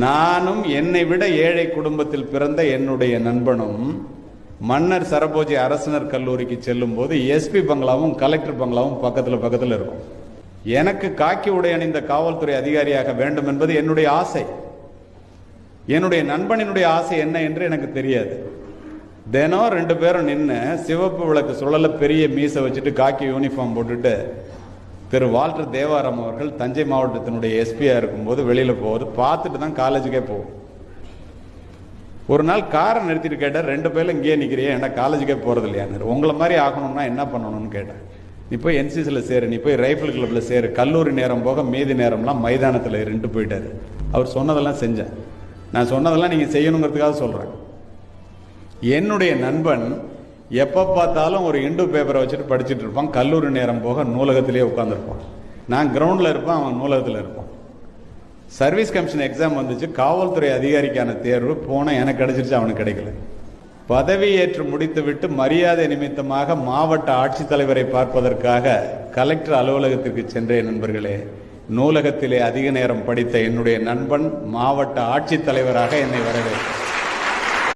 நானும் என்னை விட ஏழை குடும்பத்தில் பிறந்த என்னுடைய நண்பனும் மன்னர் சரபோஜி அரசினர் கல்லூரிக்கு செல்லும் போது எஸ்பி பங்களாவும் கலெக்டர் பங்களாவும் பக்கத்தில் இருக்கும். எனக்கு காக்கி உடை அணிந்த காவல்துறை அதிகாரியாக வேண்டும் என்பது என்னுடைய ஆசை. என்னுடைய நண்பனினுடைய ஆசை என்ன என்று எனக்கு தெரியாது. தினம் 2 பேரும் நின்று சிவப்பு விளக்கு சுழல பெரிய மீசை வச்சுட்டு காக்கி யூனிஃபார்ம் போட்டுட்டு திரு வால்டர் தேவாரம் அவர்கள் தஞ்சை மாவட்டத்தினுடைய எஸ்பியா இருக்கும்போது வெளியில போகுது பார்த்துட்டு தான் காலேஜுக்கே போகும். ஒரு நாள் காரை நிறுத்திட்டு கேட்டார், 2 பேரும் இங்கேயே நிற்கிறியே, ஏன்னா காலேஜுக்கே போறது இல்லையான்னு. உங்களை மாதிரி ஆகணும்னா என்ன பண்ணணும்னு கேட்டேன். நீ போய் என்சிசியில் சேரு, நீ போய் ரைஃபிள் கிளப்பில் சேரு, கல்லூரி நேரம் போக மீதி நேரம்லாம் மைதானத்தில் இருந்துட்டு போயிட்டாரு. அவர் சொன்னதெல்லாம் செஞ்சேன். நான் சொன்னதெல்லாம் நீங்கள் செய்யணுங்கிறதுக்காக சொல்கிறேன். என்னுடைய நண்பன் எப்போ பார்த்தாலும் ஒரு இண்டு பேப்பரை வச்சுட்டு படிச்சுட்டு இருப்பான். கல்லூரி நேரம் போக நூலகத்திலேயே உட்காந்துருப்பான். நான் கிரவுண்டில் இருப்பேன், அவன் நூலகத்தில் இருப்பான். சர்வீஸ் கமிஷன் எக்ஸாம் வந்துச்சு, காவல்துறை அதிகாரிக்கான தேர்வு போனால் எனக்கு கிடைச்சிருச்சு, அவனுக்கு கிடைக்கல. பதவி ஏற்று முடித்து விட்டு மரியாதை நிமித்தமாக மாவட்ட ஆட்சித்தலைவரை பார்ப்பதற்காக கலெக்டர் அலுவலகத்திற்கு சென்றேன். நண்பர்களே, நூலகத்திலே அதிக நேரம் படித்த என்னுடைய நண்பன் மாவட்ட ஆட்சித்தலைவராக என்னை வரவேற்றார்.